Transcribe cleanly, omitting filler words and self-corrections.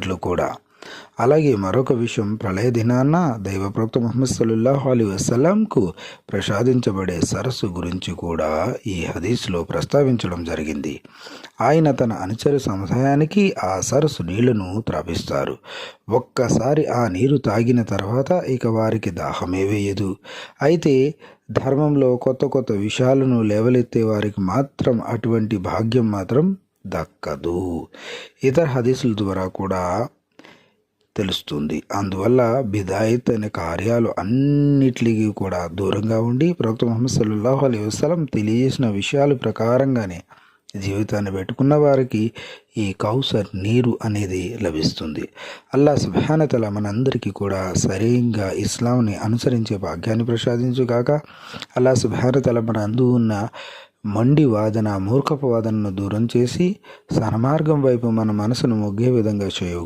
కూడా. అలాగే మరొక విషయం, ప్రళయ దినాన దైవప్రవక్త ముహమ్మద్ సల్లల్లాహు అలైహి వసల్లంకు ప్రసాదించబడే సరస్సు గురించి కూడా ఈ హదీస్లో ప్రస్తావించడం జరిగింది. ఆయన తన అనుచర సముదాయానికి ఆ సరస్సు నీళ్లను త్రాపిస్తారు. ఒక్కసారి ఆ నీరు తాగిన తర్వాత ఇక వారికి దాహమే వేయదు. అయితే ధర్మంలో కొత్త కొత్త విషయాలను లేవలెత్తే వారికి మాత్రం అటువంటి భాగ్యం మాత్రం దక్కదు. ఇతర హదీసుల ద్వారా కూడా తెలుస్తుంది. అందువల్ల బిదాయత్ అనే కార్యాలు అన్నిటికీ కూడా దూరంగా ఉండి ప్రవక్త ముహమ్మద్ సల్లల్లాహు అలైహి వసల్లం తెలియజేసిన విషయాల ప్రకారంగానే జీవితాన్ని పెట్టుకున్న వారికి ఈ కౌసర్ నీరు అనేది లభిస్తుంది. అల్లాహ్ సుబ్హానహు వ తఆలా మనందరికీ కూడా సరిగ్గా ఇస్లాంని అనుసరించే భాగ్యాన్ని ప్రసాదించుగాక. అల్లాహ్ సుబ్హానహు వ తఆలా మన అందు ఉన్న మొండి వాదన, మూర్ఖపు వాదనను దూరం చేసి సన్మార్గం వైపు మన మనసును మొగ్గే విధంగా చేయు.